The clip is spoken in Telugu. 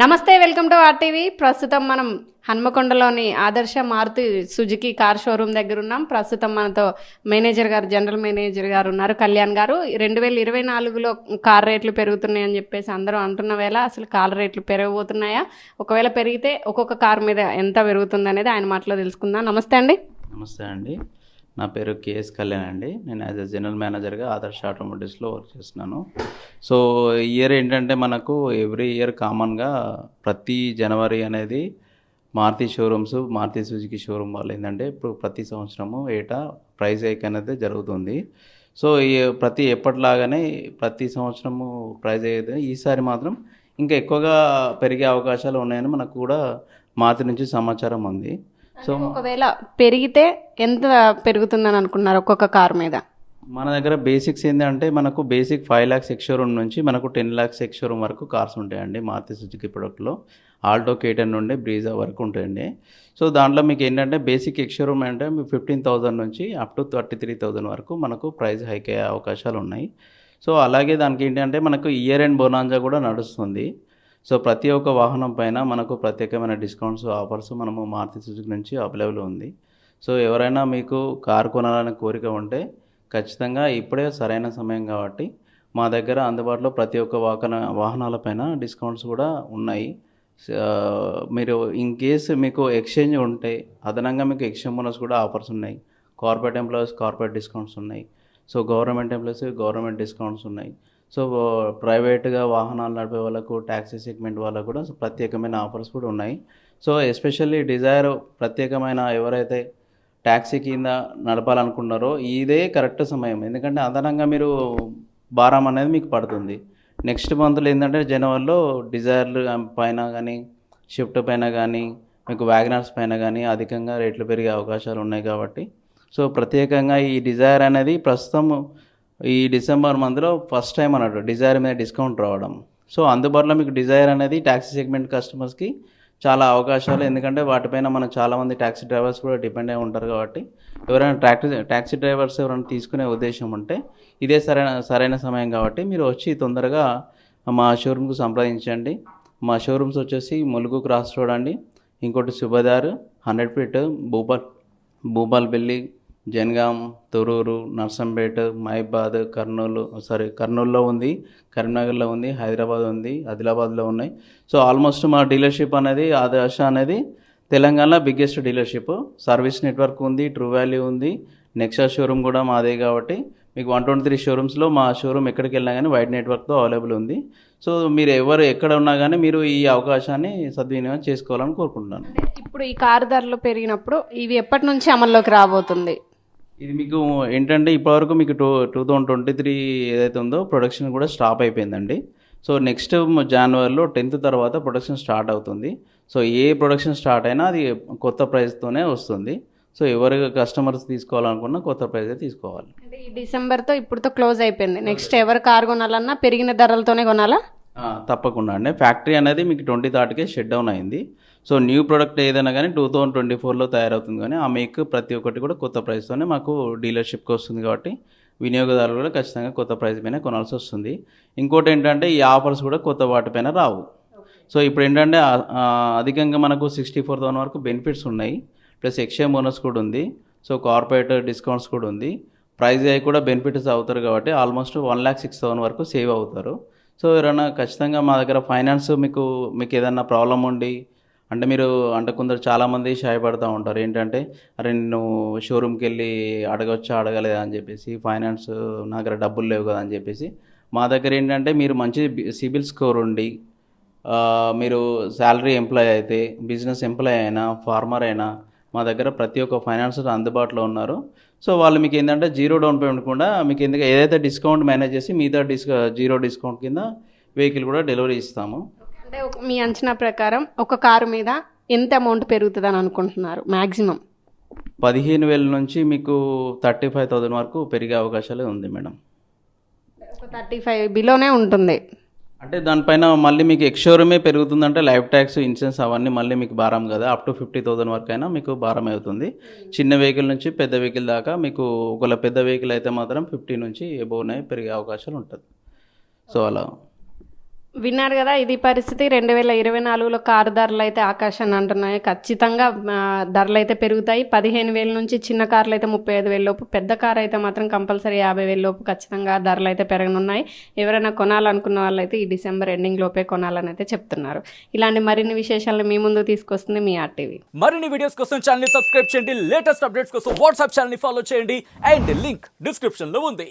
నమస్తే, వెల్కమ్ టు ఆర్టీవీ. ప్రస్తుతం మనం హన్మకొండలోని ఆదర్శ మారుతి సుజుకి కార్ షోరూమ్ దగ్గర ఉన్నాం. ప్రస్తుతం మనతో మేనేజర్ గారు, జనరల్ మేనేజర్ గారు ఉన్నారు, కళ్యాణ్ గారు. 2024లో కార్ రేట్లు పెరుగుతున్నాయని చెప్పేసి అందరూ అంటున్న వేళ అసలు కార్ రేట్లు పెరగబోతున్నాయా, ఒకవేళ పెరిగితే ఒక్కొక్క కార్ మీద ఎంత పెరుగుతుంది అనేది ఆయన మాటలో తెలుసుకుందాం. నమస్తే అండి. నమస్తే అండి, నా పేరు కేఎస్ కళ్యాణ్ అండి. నేను యాజ్ ఎ జనరల్ మేనేజర్గా ఆదర్శ ఆటోమోటివ్స్లో వర్క్ చేస్తున్నాను. సో ఇయర్ ఏంటంటే మనకు ఎవ్రీ ఇయర్ కామన్గా ప్రతి జనవరి అనేది Maruti showrooms, Maruti Suzuki showroom వాళ్ళు ఏంటంటే ఇప్పుడు ప్రతి సంవత్సరము ఏటా ప్రైస్ హైక్ అనేది జరుగుతుంది. సో ప్రతి ఎప్పటిలాగానే ప్రతి సంవత్సరము ప్రైస్ అయితే ఈసారి మాత్రం ఇంకా ఎక్కువగా పెరిగే అవకాశాలు ఉన్నాయని మనకు కూడా మారుతి నుంచి సమాచారం ఉంది. సో ఒకవేళ పెరిగితే ఎంత పెరుగుతుందని అనుకున్నారు ఒక్కొక్క కార్ మీద? మన దగ్గర బేసిక్స్ ఏంటంటే మనకు బేసిక్ 5 lakhs ఎక్స్ షోరూమ్ నుంచి మనకు 10 lakhs ఎక్స్ షోరూమ్ వరకు కార్స్ ఉంటాయండి. మారుతి సుజుకి ప్రొడక్ట్లో ఆల్టో కేటన్ నుండి బ్రీజా వరకు ఉంటాయండి. సో దాంట్లో మీకు ఏంటంటే బేసిక్ ఎక్స్ షోరూమ్ అంటే 15,000 నుంచి అప్ టు 33,000 వరకు మనకు ప్రైస్ హైక్ అయ్యే అవకాశాలు ఉన్నాయి. సో అలాగే దానికి ఏంటంటే మనకు ఇయర్ ఎండ్ బోనాంజా కూడా నడుస్తుంది. సో ప్రతి ఒక్క వాహనం పైన మనకు ప్రత్యేకమైన డిస్కౌంట్స్, ఆఫర్స్ మనము మారుతి సుజుకి నుంచి అవైలబుల్ ఉంది. సో ఎవరైనా మీకు కారు కొనాలనే కోరిక ఉంటే ఖచ్చితంగా ఇప్పుడే సరైన సమయం కాబట్టి మా దగ్గర అందుబాటులో ప్రతి ఒక్క వాహనాలపైన డిస్కౌంట్స్ కూడా ఉన్నాయి. మీరు ఇన్ కేస్ మీకు ఎక్స్చేంజ్ ఉంటే అదనంగా మీకు ఎక్స్చేంజ్ బోనస్ కూడా ఆఫర్స్ ఉన్నాయి. కార్పొరేట్ ఎంప్లాయీస్ కార్పొరేట్ డిస్కౌంట్స్ ఉన్నాయి. So government employees government discounts ఉన్నాయి. సో ప్రైవేట్గా వాహనాలు నడిపే వాళ్ళకు, ట్యాక్సీ సెగ్మెంట్ వాళ్ళకు కూడా ప్రత్యేకమైన ఆఫర్స్ కూడా ఉన్నాయి. సో ఎస్పెషల్లీ డిజైర్ ప్రత్యేకమైన ఎవరైతే ట్యాక్సీ కింద నడపాలనుకున్నారో ఇదే కరెక్ట్ సమయం. ఎందుకంటే అదనంగా మీరు భారం అనేది మీకు పడుతుంది. నెక్స్ట్ మంత్లో ఏంటంటే జనవరిలో డిజైర్లు పైన కానీ, షిఫ్ట్ పైన కానీ, మీకు వ్యాగనర్స్ పైన కానీ అధికంగా రేట్లు పెరిగే అవకాశాలు ఉన్నాయి కాబట్టి సో ప్రత్యేకంగా ఈ డిజైర్ అనేది ప్రస్తుతం ఈ డిసెంబర్ మంత్లో ఫస్ట్ టైం అన్నట్టు డిజైర్ మీద డిస్కౌంట్ రావడం. సో అందుబాటులో మీకు డిజైర్ అనేది ట్యాక్సీ సెగ్మెంట్ కస్టమర్స్కి చాలా అవకాశాలు. ఎందుకంటే వాటిపైన మనం చాలామంది ట్యాక్సీ డ్రైవర్స్ కూడా డిపెండ్ అయి ఉంటారు కాబట్టి ఎవరైనా ట్యాక్సీ డ్రైవర్స్ ఎవరైనా తీసుకునే ఉద్దేశం ఉంటే ఇదే సరైన సమయం కాబట్టి మీరు వచ్చి తొందరగా మా షోరూమ్కు సంప్రదించండి. మా షోరూమ్స్ వచ్చేసి ములుగు క్రాస్ రోడ్ అండి, ఇంకోటి సుబేదార్, 100 feet, భూపాల్పల్లి, జనగాం, తొర్రూరు, నర్సంపేట, మహబాద్, కర్నూలులో ఉంది, కరీంనగర్లో ఉంది, హైదరాబాద్ ఉంది, ఆదిలాబాద్లో ఉన్నాయి. సో ఆల్మోస్ట్ మా డీలర్షిప్ అనేది ఆదర్శ అనేది తెలంగాణలో బిగ్గెస్ట్ డీలర్షిప్. సర్వీస్ నెట్వర్క్ ఉంది, ట్రూ వాల్యూ ఉంది, నెక్సా షోరూమ్ కూడా మాదే కాబట్టి మీకు 123 షోరూమ్స్లో మా షోరూమ్ ఎక్కడికి వెళ్ళినా కానీ వైడ్ నెట్వర్క్తో అవైలబుల్ ఉంది. సో మీరు ఎక్కడ ఉన్నా కానీ మీరు ఈ అవకాశాన్ని సద్వినియోగం చేసుకోవాలని కోరుకుంటున్నాను. ఇప్పుడు ఈ కారు ధరలు పెరిగినప్పుడు ఇవి ఎప్పటి నుంచి అమల్లోకి రాబోతుంది? ఇది మీకు ఏంటంటే ఇప్పటివరకు మీకు 2023 ఏదైతే ఉందో ప్రొడక్షన్ కూడా స్టాప్ అయిపోయిందండి. సో నెక్స్ట్ జనవరిలో 10th తర్వాత ప్రొడక్షన్ స్టార్ట్ అవుతుంది. సో ఏ ప్రొడక్షన్ స్టార్ట్ అయినా అది కొత్త ప్రైస్తోనే వస్తుంది. సో ఎవరు కస్టమర్స్ తీసుకోవాలనుకున్నా కొత్త ప్రైజే తీసుకోవాలి. అంటే ఈ డిసెంబర్తో ఇప్పుడుతో క్లోజ్ అయిపోయింది. నెక్స్ట్ ఎవరు కారు కొనాలన్నా పెరిగిన ధరలతోనే కొనాలా? తప్పకుండా అండి. ఫ్యాక్టరీ అనేది మీకు 2030కే షట్ డౌన్ అయింది. సో న్యూ ప్రోడక్ట్ ఏదైనా కానీ 2024లో తయారవుతుంది. కానీ ఆ మేక్ ప్రతి ఒక్కటి కూడా కొత్త ప్రైస్తోనే మాకు డీలర్షిప్కి వస్తుంది కాబట్టి వినియోగదారులు కూడా ఖచ్చితంగా కొత్త ప్రైస్ పైన కొనాల్సి వస్తుంది. ఇంకోటి ఏంటంటే ఈ ఆఫర్స్ కూడా కొత్త వాటిపైన రావు. సో ఇప్పుడు ఏంటంటే అధికంగా మనకు 64,000 వరకు బెనిఫిట్స్ ఉన్నాయి, ప్లస్ ఎక్స్చేంజ్ బోనస్ కూడా ఉంది. సో కార్పొరేట్ డిస్కౌంట్స్ కూడా ఉంది. ప్రైస్ అయ్యి కూడా బెనిఫిట్స్ అవుతారు కాబట్టి ఆల్మోస్ట్ 1,06,000 వరకు సేవ్ అవుతారు. సో ఎవరైనా ఖచ్చితంగా మా దగ్గర ఫైనాన్స్ మీకు ఏదైనా ప్రాబ్లం ఉండి అంటే కొందరు చాలామంది షాయపడుతూ ఉంటారు. ఏంటంటే అరే నేను షోరూమ్కి వెళ్ళి అడగలేదా అని చెప్పేసి, ఫైనాన్స్ నా దగ్గర డబ్బులు లేవు కదా అని చెప్పేసి. మా దగ్గర ఏంటంటే మీరు మంచి సిబిల్ స్కోర్ ఉండి, మీరు శాలరీ ఎంప్లాయ్ అయితే, బిజినెస్ ఎంప్లాయ్ అయినా, ఫార్మర్ అయినా మా దగ్గర ప్రతి ఒక్క ఫైనాన్సర్ అందుబాటులో ఉన్నారు. సో వాళ్ళు మీకు ఏంటంటే జీరో డౌన్ పేమెంట్ కూడా మీకు ఎందుకు ఏదైతే డిస్కౌంట్ మేనేజ్ చేసి మిగతా జీరో డిస్కౌంట్ కింద వెహికల్ కూడా డెలివరీ ఇస్తాము. అంటే మీ అంచనా ప్రకారం ఒక కారు మీద ఎంత అమౌంట్ పెరుగుతుందని అనుకుంటున్నారు? మ్యాక్సిమం 15,000 నుంచి మీకు 35,000 వరకు పెరిగే అవకాశాలే ఉంది మేడం. ఒక 35 బిలోనే ఉంటుంది. అంటే దానిపైన మళ్ళీ మీకు ఎక్స్షోరూమే పెరుగుతుందంటే లైఫ్ ట్యాక్స్, ఇన్సూరెన్స్ అవన్నీ మళ్ళీ మీకు భారం కదా. అప్ టు 50,000 వరకు అయినా మీకు భారం అవుతుంది. చిన్న వెహికల్ నుంచి పెద్ద వెహికల్ దాకా మీకు ఒకవేళ పెద్ద వెహికల్ అయితే మాత్రం 50 నుంచి ఎబోవ్నే పెరిగే అవకాశాలు ఉంటుంది. సో అలా విన్నారు కదా, ఇది పరిస్థితి. 2024లో కారు ధరలు అయితే ఆకాశాన్ని అంటున్నాయి. ఖచ్చితంగా ధరలు అయితే పెరుగుతాయి. 15,000 నుంచి చిన్న కార్లు అయితే 35,000 లోపు, పెద్ద కారు అయితే మాత్రం కంపల్సరీ 50,000 లోపు ఖచ్చితంగా ధరలు అయితే పెరగనున్నాయి. ఎవరైనా కొనాలనుకున్న వాళ్ళైతే ఈ డిసెంబర్ ఎండింగ్ లోపే కొనాలని అయితే చెప్తున్నారు. ఇలాంటి మరిన్ని విశేషాలను మీ ముందు తీసుకొస్తుంది మీ ఆర్టీవీ. మరిన్ని వీడియోస్ కోసం ఛానల్ ని సబ్స్క్రైబ్ చేయండి. లేటెస్ట్ అప్డేట్స్ కోసం వాట్సాప్ ఛానల్ ని ఫాలో చేయండి. అండ్ లింక్ డిస్క్రిప్షన్ లో ఉంది.